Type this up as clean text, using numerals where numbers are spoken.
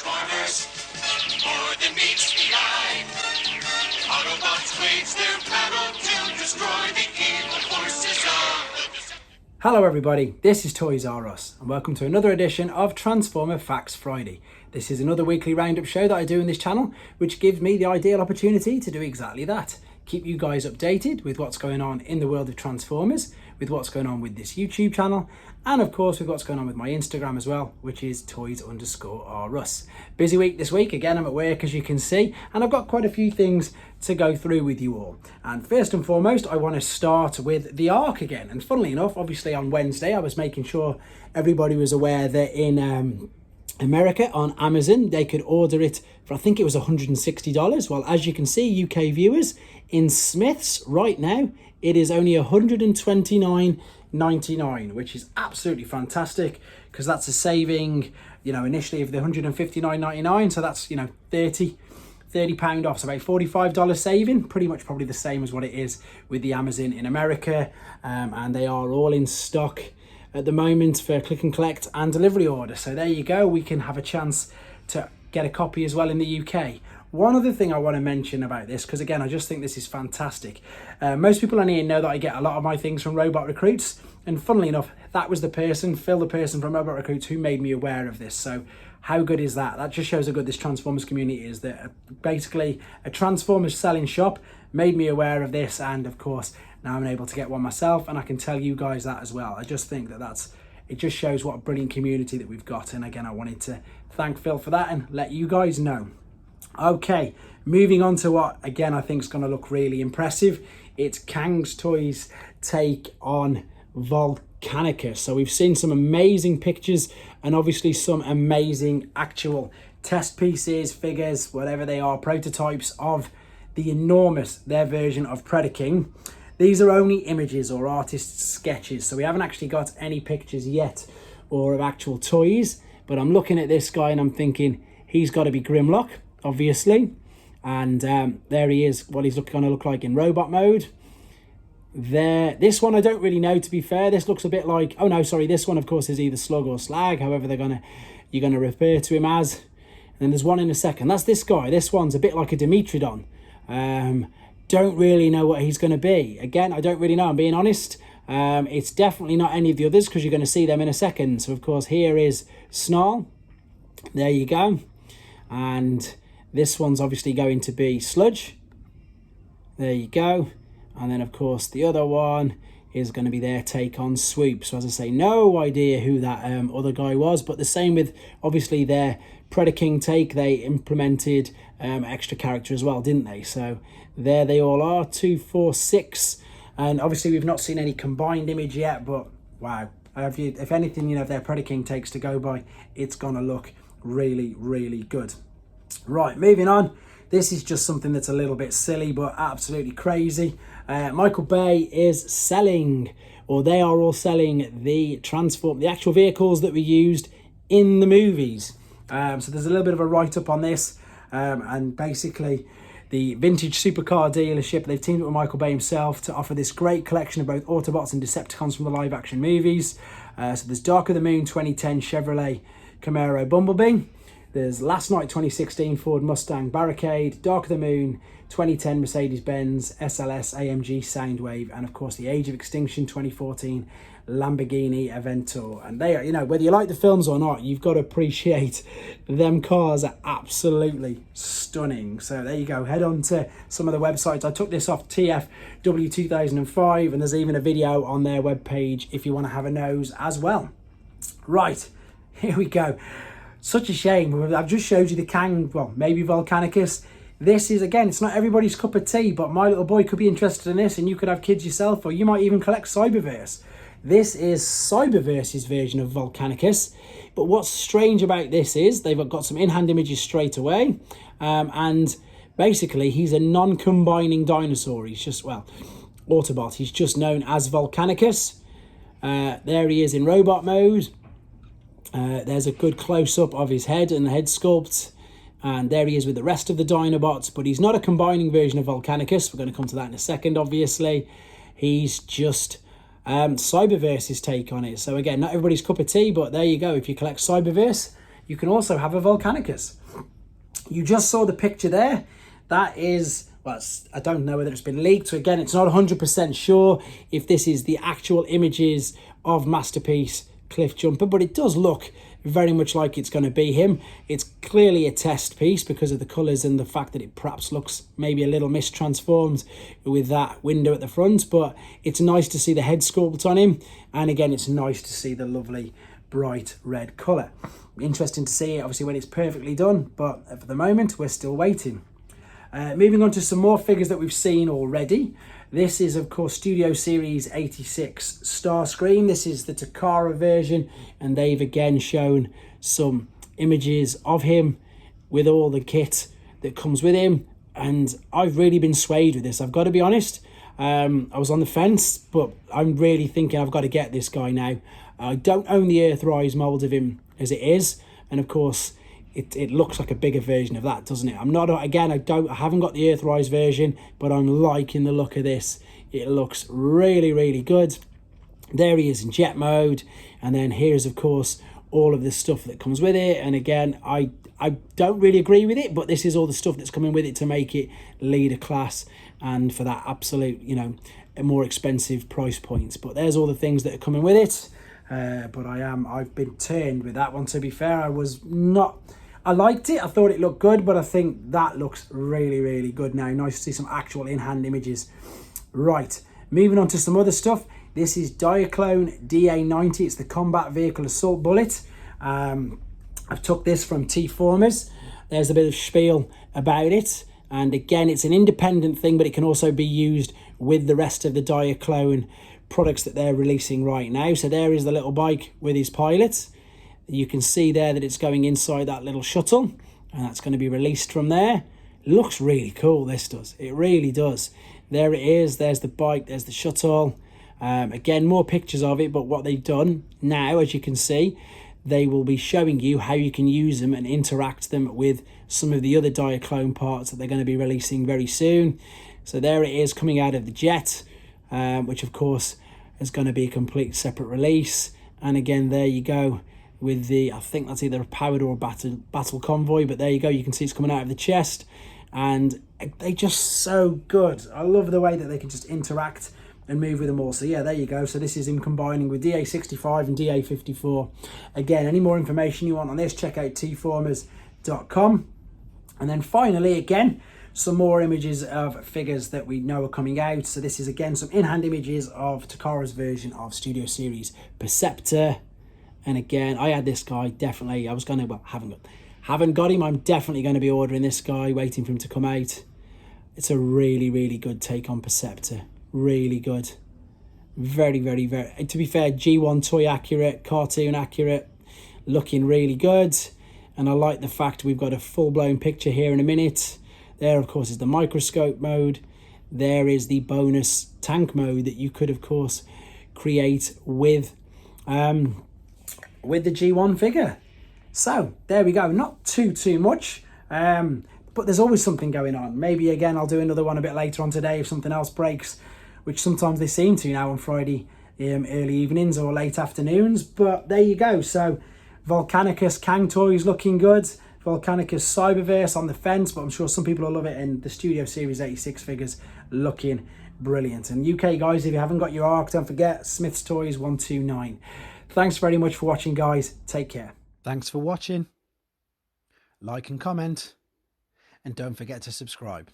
Transformers, more than meets the eye. Autobots wage their battle to destroy the evil forces of the... Hello everybody, this is Toys R Us and welcome to another edition of Transformer Facts Friday. This is another weekly roundup show that I do in this channel, which gives me the ideal opportunity to do exactly that. Keep you guys updated with what's going on in the world of Transformers, with what's going on with this YouTube channel, and of course with what's going on with my Instagram as well, which is Toys_R_Us. Busy week this week, again I'm at work as you can see, and I've got quite a few things to go through with you all. And first and foremost, I want to start with the Ark again. And funnily enough, obviously on Wednesday, I was making sure everybody was aware that in America on Amazon, they could order it for, I think it was $160. Well, as you can see, UK viewers, in Smith's right now, it is only $129.99, which is absolutely fantastic because that's a saving, you know, initially of the $159.99. So that's, you know, £30 off, so about $45 saving, pretty much probably the same as what it is with the Amazon in America. And they are all in stock at the moment for click and collect and delivery order. So there you go, we can have a chance to get a copy as well in the UK. One other thing I want to mention about this, because again, I just think this is fantastic. Most people on here know that I get a lot of my things from Robot Recruits. And funnily enough, that was the person, Phil, the person from Robot Recruits, who made me aware of this. So how good is that? That just shows how good this Transformers community is. That basically a Transformers selling shop made me aware of this. And of course, now I'm able to get one myself. And I can tell you guys that as well. I just think that it just shows what a brilliant community that we've got. And again, I wanted to thank Phil for that and let you guys know. Okay, moving on to what, again, I think is going to look really impressive. It's Cang's Toys take on Volcanicus. So we've seen some amazing pictures and obviously some amazing actual test pieces, figures, whatever they are, prototypes of their version of Predaking. These are only images or artist sketches, so we haven't actually got any pictures yet or of actual toys. But I'm looking at this guy and I'm thinking he's got to be Grimlock, obviously. And there he is, what he's going to look like in robot mode. There, this one I don't really know, to be fair. This looks a bit like, oh no, sorry, this one of course is either Slug or Slag, however you're gonna refer to him as. And then there's one in a second. That's this guy. This one's a bit like a Dimetrodon. Don't really know what he's going to be. Again, I don't really know, I'm being honest. It's definitely not any of the others because you're going to see them in a second. So of course here is Snarl. There you go. And this one's obviously going to be Sludge. There you go. And then of course the other one is going to be their take on Swoop. So as I say, no idea who that other guy was, but the same with obviously their Predaking take. They implemented extra character as well, didn't they? So there they all are, 2, 4, 6. And obviously we've not seen any combined image yet, but wow, if anything, you know, if their Predaking takes to go by, it's gonna look really, really good. Right, moving on. This is just something that's a little bit silly, but absolutely crazy. Michael Bay is selling, or they are all selling the actual vehicles that were used in the movies. So there's a little bit of a write-up on this, and basically the vintage supercar dealership, they've teamed up with Michael Bay himself to offer this great collection of both Autobots and Decepticons from the live-action movies. So there's Dark of the Moon 2010 Chevrolet Camaro Bumblebee. There's Last Night 2016 Ford Mustang Barricade, Dark of the Moon 2010 Mercedes-Benz SLS AMG Soundwave, and of course the Age of Extinction 2014 Lamborghini Aventador. And they are, you know, whether you like the films or not, you've got to appreciate them cars are absolutely stunning. So there you go, head on to some of the websites. I took this off TFW 2005 and there's even a video on their webpage if you want to have a nose as well. Right, here we go. Such a shame. I've just showed you the Cang, well, maybe Volcanicus. This is, again, it's not everybody's cup of tea, but my little boy could be interested in this and you could have kids yourself, or you might even collect Cyberverse. This is Cyberverse's version of Volcanicus. But what's strange about this is they've got some in-hand images straight away. And basically, he's a non-combining dinosaur. He's just, well, Autobot. He's just known as Volcanicus. There he is in robot mode. There's a good close-up of his head and the head sculpt. And there he is with the rest of the Dinobots. But he's not a combining version of Volcanicus. We're going to come to that in a second, obviously. He's just Cyberverse's take on it. So again, not everybody's cup of tea, but there you go. If you collect Cyberverse, you can also have a Volcanicus. You just saw the picture there. That is, well, I don't know whether it's been leaked. So again, it's not 100% sure if this is the actual images of Masterpiece Cliffjumper, but it does look very much like it's going to be him. It's clearly a test piece because of the colours and the fact that it perhaps looks maybe a little mistransformed with that window at the front, but it's nice to see the head sculpt on him, and again it's nice to see the lovely bright red colour. Interesting to see it obviously when it's perfectly done, but for the moment we're still waiting. Moving on to some more figures that we've seen already. This is, of course, Studio Series 86 Starscream. This is the Takara version, and they've again shown some images of him with all the kit that comes with him. And I've really been swayed with this, I've got to be honest. I was on the fence, but I'm really thinking I've got to get this guy now. I don't own the Earthrise mould of him as it is, and of course, it looks like a bigger version of that, doesn't it? I haven't got the Earthrise version, but I'm liking the look of this. It looks really, really good. There he is in jet mode, and then here's, of course, all of the stuff that comes with it. And again, I don't really agree with it, but this is all the stuff that's coming with it to make it leader class and for that absolute, you know, a more expensive price points. But there's all the things that are coming with it. But I've been turned with that one, to be fair. I liked it, I thought it looked good, but I think that looks really, really good now. Nice to see some actual in-hand images. Right, moving on to some other stuff. This is Diaclone DA90, it's the Combat Vehicle Assault Bullet. I've took this from T-Formers. There's a bit of spiel about it. And again, it's an independent thing, but it can also be used with the rest of the Diaclone products that they're releasing right now. So there is the little bike with his pilot. You can see there that it's going inside that little shuttle, and that's going to be released from there. Looks really cool, this does. It really does. There it is. There's the bike. There's the shuttle. Again, more pictures of it, but what they've done now, as you can see, they will be showing you how you can use them and interact them with some of the other Diaclone parts that they're going to be releasing very soon. So there it is coming out of the jet, which of course is going to be a complete separate release. And again, there you go with the, I think that's either a powered or a battle convoy, but there you go, you can see it's coming out of the chest, and they're just so good. I love the way that they can just interact and move with them all. So yeah, there you go. So this is him combining with DA65 and DA54. Again, any more information you want on this, check out tformers.com. And then finally, again, some more images of figures that we know are coming out. So this is again some in-hand images of Takara's version of Studio Series Perceptor. And again, I had this guy, definitely. I was going to, well, haven't got him. I'm definitely going to be ordering this guy, waiting for him to come out. It's a really, really good take on Perceptor. Really good. Very, very, very, to be fair, G1 toy accurate, cartoon accurate, looking really good. And I like the fact we've got a full-blown picture here in a minute. There, of course, is the microscope mode. There is the bonus tank mode that you could, of course, create with the G1 figure. So there we go. Not too much, but there's always something going on. Maybe again I'll do another one a bit later on today if something else breaks, which sometimes they seem to now on Friday early evenings or late afternoons. But there you go. So Volcanicus Cang toys looking good. Volcanicus Cyberverse on the fence, but I'm sure some people will love it. And the Studio Series 86 figures looking brilliant. And UK guys, if you haven't got your ARC, don't forget Smith's Toys 129. Thanks very much for watching, guys. Take care. Thanks for watching. Like and comment. And don't forget to subscribe.